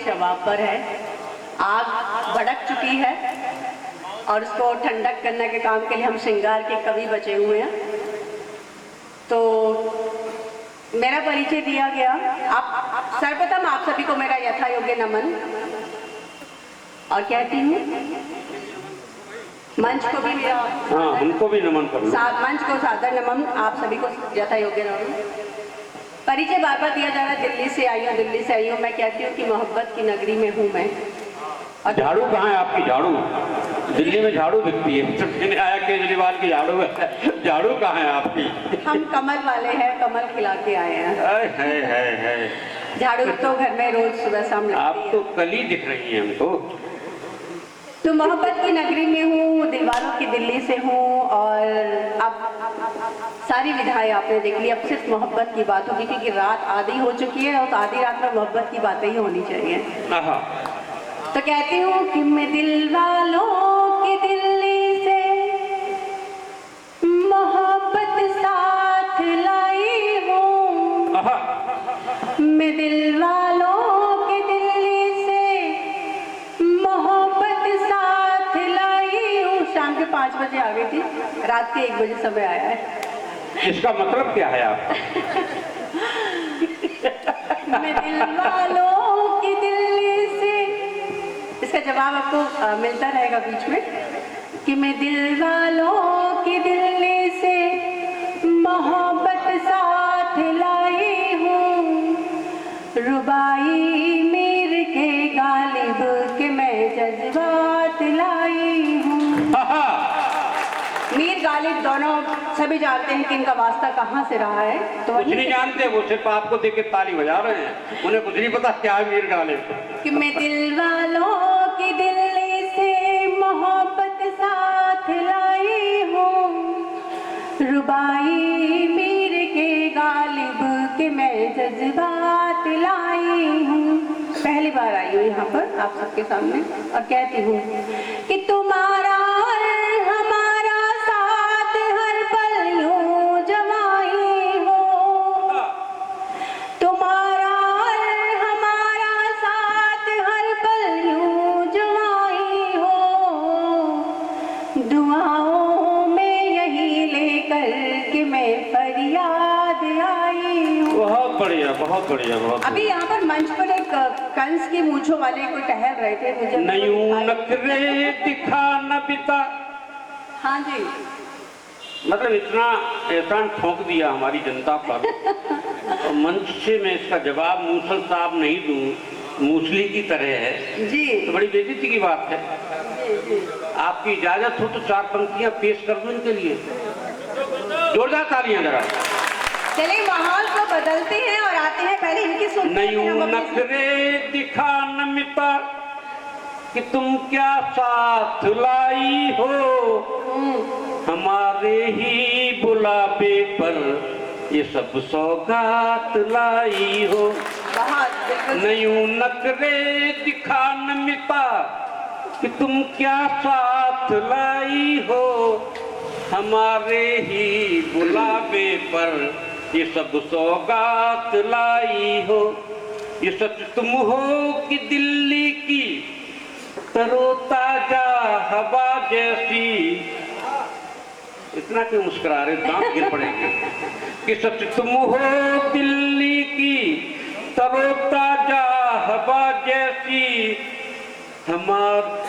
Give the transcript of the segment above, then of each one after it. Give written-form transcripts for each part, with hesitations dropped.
शबाब पर है, आग भड़क चुकी है और उसको ठंडक करने के काम के लिए हम श्रृंगार के कवि बचे हुए हैं। तो मेरा परिचय दिया गया। आप सर्वप्रथम आप सभी को मेरा यथा योग्य नमन, और कहती हूँ मंच को भी मेरा, हाँ हमको भी नमन करना, मंच को सादर नमन, आप सभी को यथा योग्य नमन। परिचय बार बार दिया जा रहा है, दिल्ली से आई हूँ, दिल्ली से आई हूँ। मैं कहती हूँ कि मोहब्बत की नगरी में हूँ मैं। और झाड़ू कहाँ है आपकी? झाड़ू दिल्ली में झाड़ू बिकती है, मैंने आया केजरीवाल की झाड़ू है, झाड़ू कहाँ है आपकी? हम कमल वाले हैं, कमल खिला के आए हैं। है। झाड़ू तो घर में रोज सुबह शाम आप तो कली दिख रही हैं हमको। तो मोहब्बत की नगरी में हूँ, दिलवालों की दिल्ली से हूँ। और अब सारी विधाएं आपने देख ली, अब सिर्फ मोहब्बत की बात होगी, क्योंकि रात आधी हो चुकी है और आधी रात में मोहब्बत की बातें ही होनी चाहिए। तो कहती हूँ कि मैं दिलवालों की दिल्ली से मोहब्बत साथ लाई हूँ। मैं दिलवालों की दिल्ली से मोहब्बत साथ लाई हूँ। शाम के 5 बजे आ गई थी, रात के 1 बजे समय आया है। इसका मतलब क्या है आप? मैं दिलवालों की दिल्ली से, इसका जवाब आपको मिलता रहेगा बीच में, कि मैं दिलवालों की दिल्ली से मोहब्बत साथ लाई हूँ। रुबाई मीर के गालिब के मैं जज्बात लाई हूँ। मीर गालिब दोनों सभी जानते हैं कि इनका वास्ता कहाँ से रहा है। तो कुछ नहीं जानते, वो सिर्फ आपको देख के ताली बजा रहे हैं, उन्हें कुछ नहीं पता क्या है मीर गालिब। कि मैं दिलवालों की दिल्ली से मोहब्बत साथ लाई हूँ। रुबाई मीर के गालिब के मैं जज्बात लाई हूँ। पहली बार आई हूँ यहाँ पर आप सबके सामने और कहती हूँ कि तुम्हारा और हमारा साथ हर पल यूं जमाई हो। तुम्हारा और हमारा साथ हर पल यूं जमाई हो। दुआओं में यही लेकर के मैं फरियाद आई हूँ। बहुत बढ़िया, बहुत बढ़िया, बहुत। अभी यहाँ पर मंच पर एक कंस की मूंछों वाले कोई टहल रहे थे, मुझे नयूं नखरे दिखा न पिता। हाँ जी, मतलब इतना एहसान ठोक दिया हमारी जनता पर, और मंच से मैं इसका जवाब मूसल साहब नहीं दूं, मूसली की तरह है जी, तो बड़ी बेइज्जती की बात है। जी। आपकी इजाजत हो तो 4 पंक्तियां पेश कर दूं इनके लिए। जोरदार तालियां जरा। चलिए माहौल को बदलते हैं और आते हैं, पहले इनकी सुनते हैं। नयूं नखरे दिखा न मिता कि तुम क्या साथ लाई हो। हमारे ही बुलावे पर ये सब सौगात लाई हो। नयूं नखरे दिखा न मिता कि तुम क्या साथ लाई हो। हमारे ही बुलावे पर ये सब सौगात लाई हो। ये सच तुम हो कि दिल्ली की तरोताजा हवा जैसी। इतना क्यों मुस्कुरा रहे, दांत गिर पड़ेंगे। कि सच तुम हो दिल्ली की तरोताजा हवा जैसी।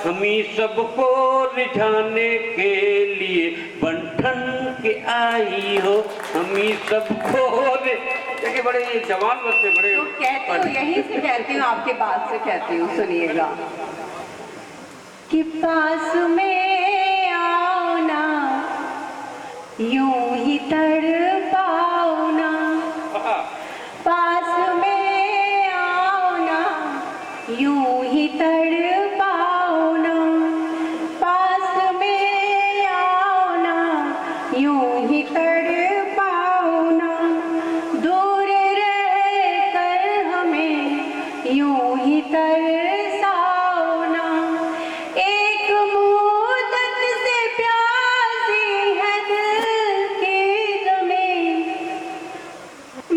हमी सबको रिझाने के लिए बंठन के आई हो। हमी सबको देखिए, बड़े जवान बच्चे, बड़े तो कहती हूँ, यहीं से कहती हूँ, आपके बात से कहती हूँ, सुनिएगा कि पास में आओ ना, यूं ही तड़पाओ ना। पास में आओ ना, यूं ही तड़पाओ ना। पास में आओ ना, यूं ही तड़पाओ ना। दूर रह कर हमें यूं ही तरसाओ ना। एक मुद्दत से प्यासी है दिल की ज़मीं।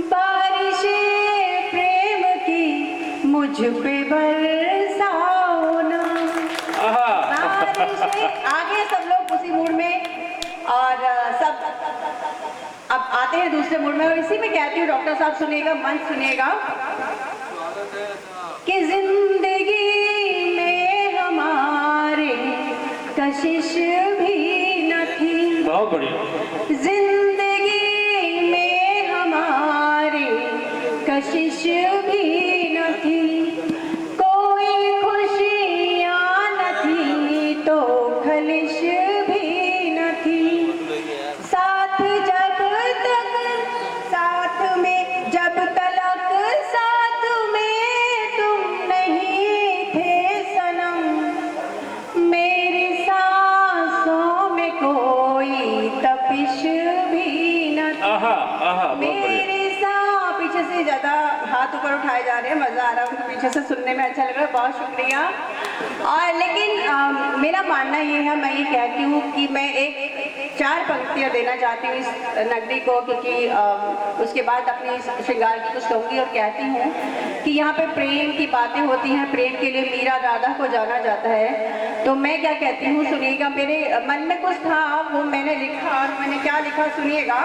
बारिशें प्रेम की मुझ पे बर बरसाओ ना। बारिश में आगे सब लोग उसी मूड में और सब अब आते हैं दूसरे मूड में, और इसी में कहती हूँ डॉक्टर साहब सुनिएगा, मंच सुनिएगा कि जिंदगी में हमारे कशिश भी न थी। बहुत बढ़िया। जिंदगी में हमारे कशिश भी न थी, कोई खुशियाँ न थी तो खलिश भी न थी। साथ जब तक साथ में जब तलक साथ में तुम नहीं थे सनम, मेरी सांसों में कोई तपिश भी न थी। मेरी पीछे से ज्यादा हाथ ऊपर उठाए जा रहे हैं, मजा आ रहा है उनको पीछे से सुनने में, अच्छा लग रहा है, बहुत शुक्रिया। और लेकिन मेरा मानना ये है, मैं ये कहती हूँ कि मैं एक 4 पंक्तियाँ देना चाहती हूँ इस नगरी को, क्योंकि उसके बाद अपनी श्रृंगार की कुछ कहूँगी और कहती हूँ कि यहाँ पे प्रेम की बातें होती हैं, प्रेम के लिए मीरा राधा को जाना जाता है। तो मैं क्या कहती हूँ सुनिएगा, मेरे मन में कुछ था वो मैंने लिखा, और मैंने क्या लिखा सुनिएगा।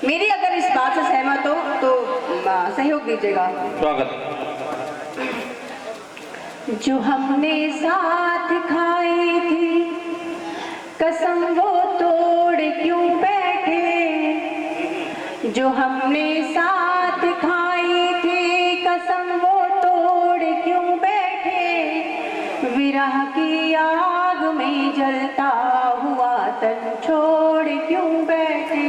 मेरी अगर इस बात से सहमत हो तो सहयोग दीजिएगा। स्वागत। जो हमने साथ खाई थी कसम वो तोड़ क्यों बैठे, जो हमने साथ खाई थी कसम वो तोड़ क्यों बैठे, विरह की आग में जलता हुआ तन छोड़ क्यों बैठे।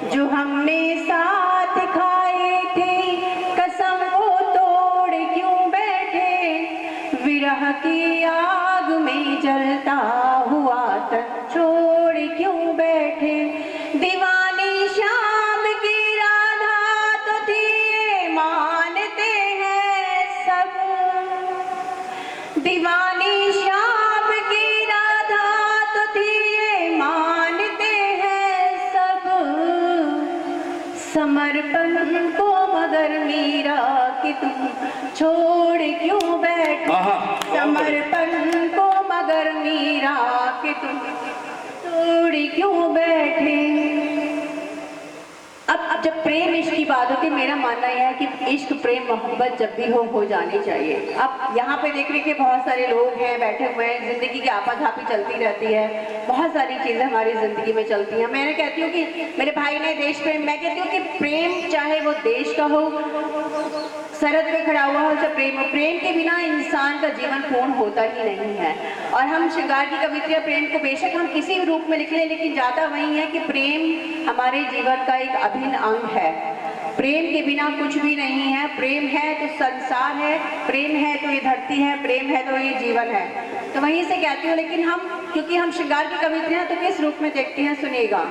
जो हमने साथ खाई थी कसम वो तोड़ क्यों बैठे, विरह की आग में जलता हुआ तन छोड़ क्यों बैठे। दीवानी शाम की राधा तो थी ये मानते हैं सब, दीवानी शाम की राधा तो थी ये मानते हैं सब, समर्पण को मगर मीरा कि तुम छोड़ क्यों बैठे, समर्पण को मगर मीरा कि तुम छोड़ क्यों बैठे। अब जब प्रेम इश्क की बात होती है, मेरा मानना यह है कि इश्क प्रेम मोहब्बत जब भी हो जानी चाहिए। अब यहाँ पे देख रहे कि बहुत सारे लोग हैं बैठे हुए हैं, जिंदगी की आपाधापी चलती रहती है, बहुत सारी चीजें हमारी जिंदगी में चलती हैं। मैं कहती हूँ कि मेरे भाई ने देश प्रेम, मैं कहती हूँ कि प्रेम चाहे वो देश का हो, सरहद पे खड़ा हुआ हो, जब प्रेम हो, प्रेम के बिना इंसान का जीवन पूर्ण होता ही नहीं है। और हम श्रृंगार की कवित्रियाँ प्रेम को बेशक हम किसी भी रूप में लिख लें, लेकिन जाता वही है कि प्रेम हमारे जीवन का एक अभिन्न अंग है। प्रेम के बिना कुछ भी नहीं है। प्रेम है तो संसार है, प्रेम है तो ये धरती है, प्रेम है तो ये जीवन है। तो वहीं से कहती हूँ, लेकिन हम क्योंकि हम श्रृंगार की कवित्रियाँ तो किस रूप में देखते हैं सुनिएगा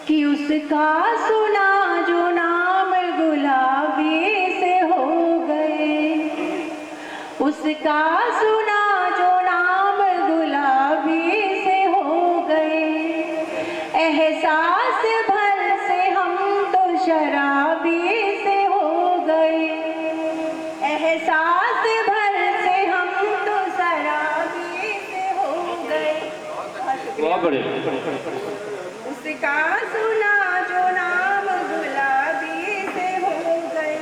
कि उसका सुना जो नाम गुलाबी से हो गए, उसका सुना जो नाम गुलाबी से हो गए, एहसास भर से हम तो शराबी से हो गए, एहसास भर से हम तो शराबी से हो गए। उसका सुना जो नाम गुलाबी से हो गए,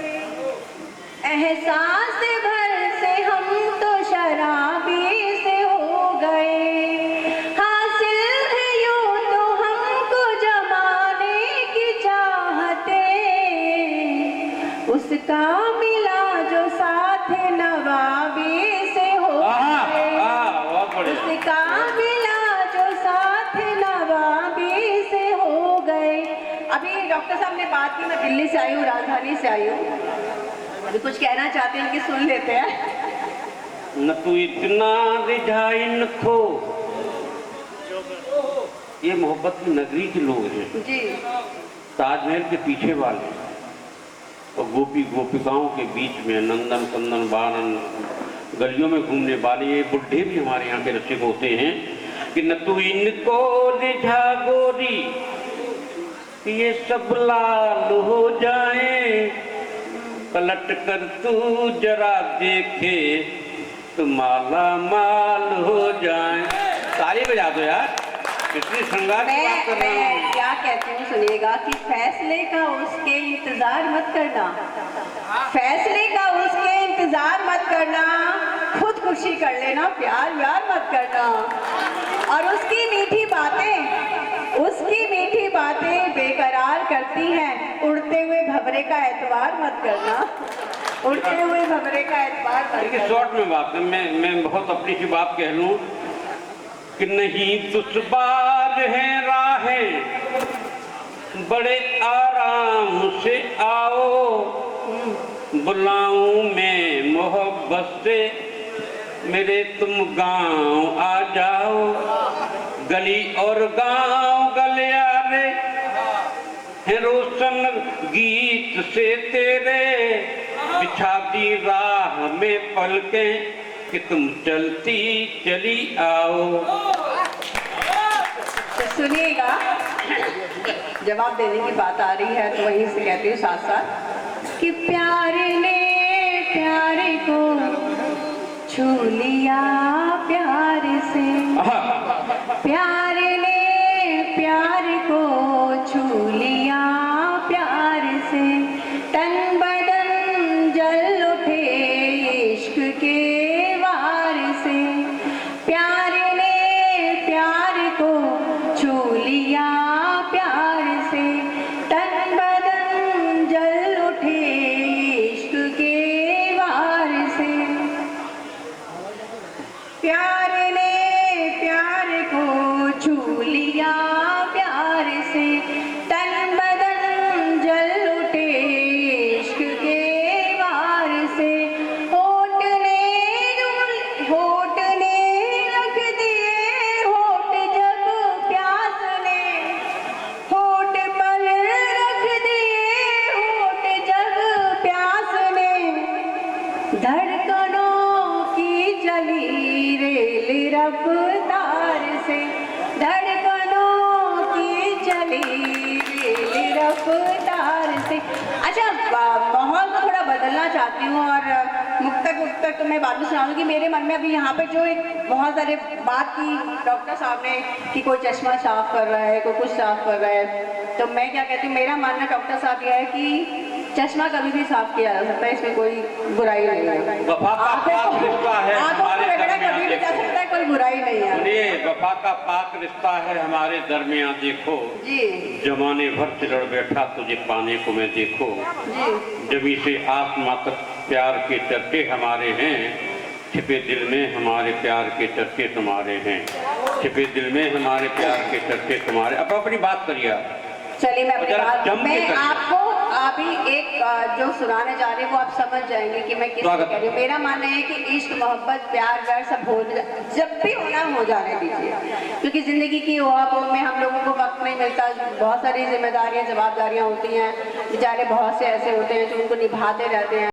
एहसास भर से हम तो शराबी से हो गए। हासिल है यूं तो हमको जमाने की चाहते, उसका मिला जो साथ नवाबी से हो गए, उसका मिला जो साथ नवाबी से हो गए। अभी डॉक्टर साहब ने बात की, मैं दिल्ली से आई हूँ, राजधानी से आई हूँ, अभी कुछ कहना चाहते हैं कि सुन लेते हैं। न तू इतना रिझा इनको, ये मोहब्बत की नगरी के लोग हैं जी, ताजमहल के पीछे वाले, और गोपी गोपिकाओं के बीच में नंदन कंदन बारन गलियों में घूमने वाले ये बुढ़े भी हमारे यहाँ के रसिक होते हैं कि न तू इनको रिझा गोरी, कि ये सब लाल हो जाए, पलट कर तू जरा देखे तो माला माल हो जाए। ताली बजा दो यार, कितनी श्रृंगार की बात कर रहा हूँ। मैं क्या कहती हूँ सुनिएगा कि फैसले का उसके इंतजार मत करना, फैसले का उसके इंतजार मत करना, खुदकुशी कर लेना, प्यार व्यार मत करना। और उसकी मीठी बातें बेकरार करती हैं, उड़ते हुए भंवरे का एतबार मत करना, उड़ते हुए भंवरे का एतबार मत देखिए करना। शॉर्ट में बात है, मैं बहुत अपनी सी बात कह लूं कि नहीं दुश्वार है राहें, बड़े आराम से आओ, बुलाऊं मैं मोहब्बत से, मेरे तुम गांव आ जाओ। गली और गांव गलियारे हैं रोशन गीत से तेरे, बिछा दी राह में पलकें कि तुम चलती चली आओ। तो सुनिएगा, जवाब देने की बात आ रही है तो वहीं से कहती हूँ साथ साथ कि प्यार ने प्यार को छू लिया प्यार से, प्यार ने प्यार को छू लिया प्यार से, तन बदन जल उठे इश्क के वार से, प्यार ने प्यार को छू लिया प्यार से, तन बदन जल उठे इश्क के वार से, प्यार ने प्यार को छू लिया प्यार से, तन बदन जल उठे इश्क के वार से, होठ ने रख दिए होठ जब प्यास ने, होठ पर रख दिए होठ जब प्यास ने, धड़कनों की चली रेल रफ्तार से, धड़कनों की चली रेल रफ्तार से। अच्छा, माहौल को थोड़ा बदलना चाहती हूँ और मुक्तक तो मैं बाद में सुनाऊंगी। मेरे मन में अभी यहाँ पे जो एक बहुत सारे बात की डॉक्टर साहब ने कि कोई चश्मा साफ कर रहा है, कोई कुछ साफ कर रहा है, तो मैं क्या कहती हूँ, मेरा मानना डॉक्टर साहब यह है कि चश्मा कभी भी साफ किया जा सकता है, इसमें कोई बुराई नहीं है। वफा का पाक रिश्ता है हमारे दरमियां, कभी भी जा सकता है, कोई बुराई नहीं है। सुनिए, वफा का पाक रिश्ता है हमारे दरमियां, देखो जी जमाने भर से लड़ बैठा तुझे पाने को मैं, देखो जी जमी से आसमां तक प्यार के चर्चे हमारे हैं, छिपे दिल में हमारे प्यार के चर्चे तुम्हारे हैं, छिपे दिल में हमारे प्यार के चर्चे तुम्हारे। अब अपनी बात करिए। चलिए मैं अपनी जरा बात, जम के मैं करिए। आपको अभी एक जो सुनाने जा रही हूँ वो आप समझ जाएंगे कि मैं किस स्वागत। कह रही हूँ। मेरा मानना है कि इश्क मोहब्बत प्यार व्यार सब जब भी होना हो जाने दीजिए, क्योंकि जिंदगी की होड़ में हम लोगों को वक्त नहीं मिलता, बहुत सारी जिम्मेदारियां जवाबदारियां होती हैं, बेचारे बहुत से ऐसे होते हैं जो उनको निभाते रहते हैं।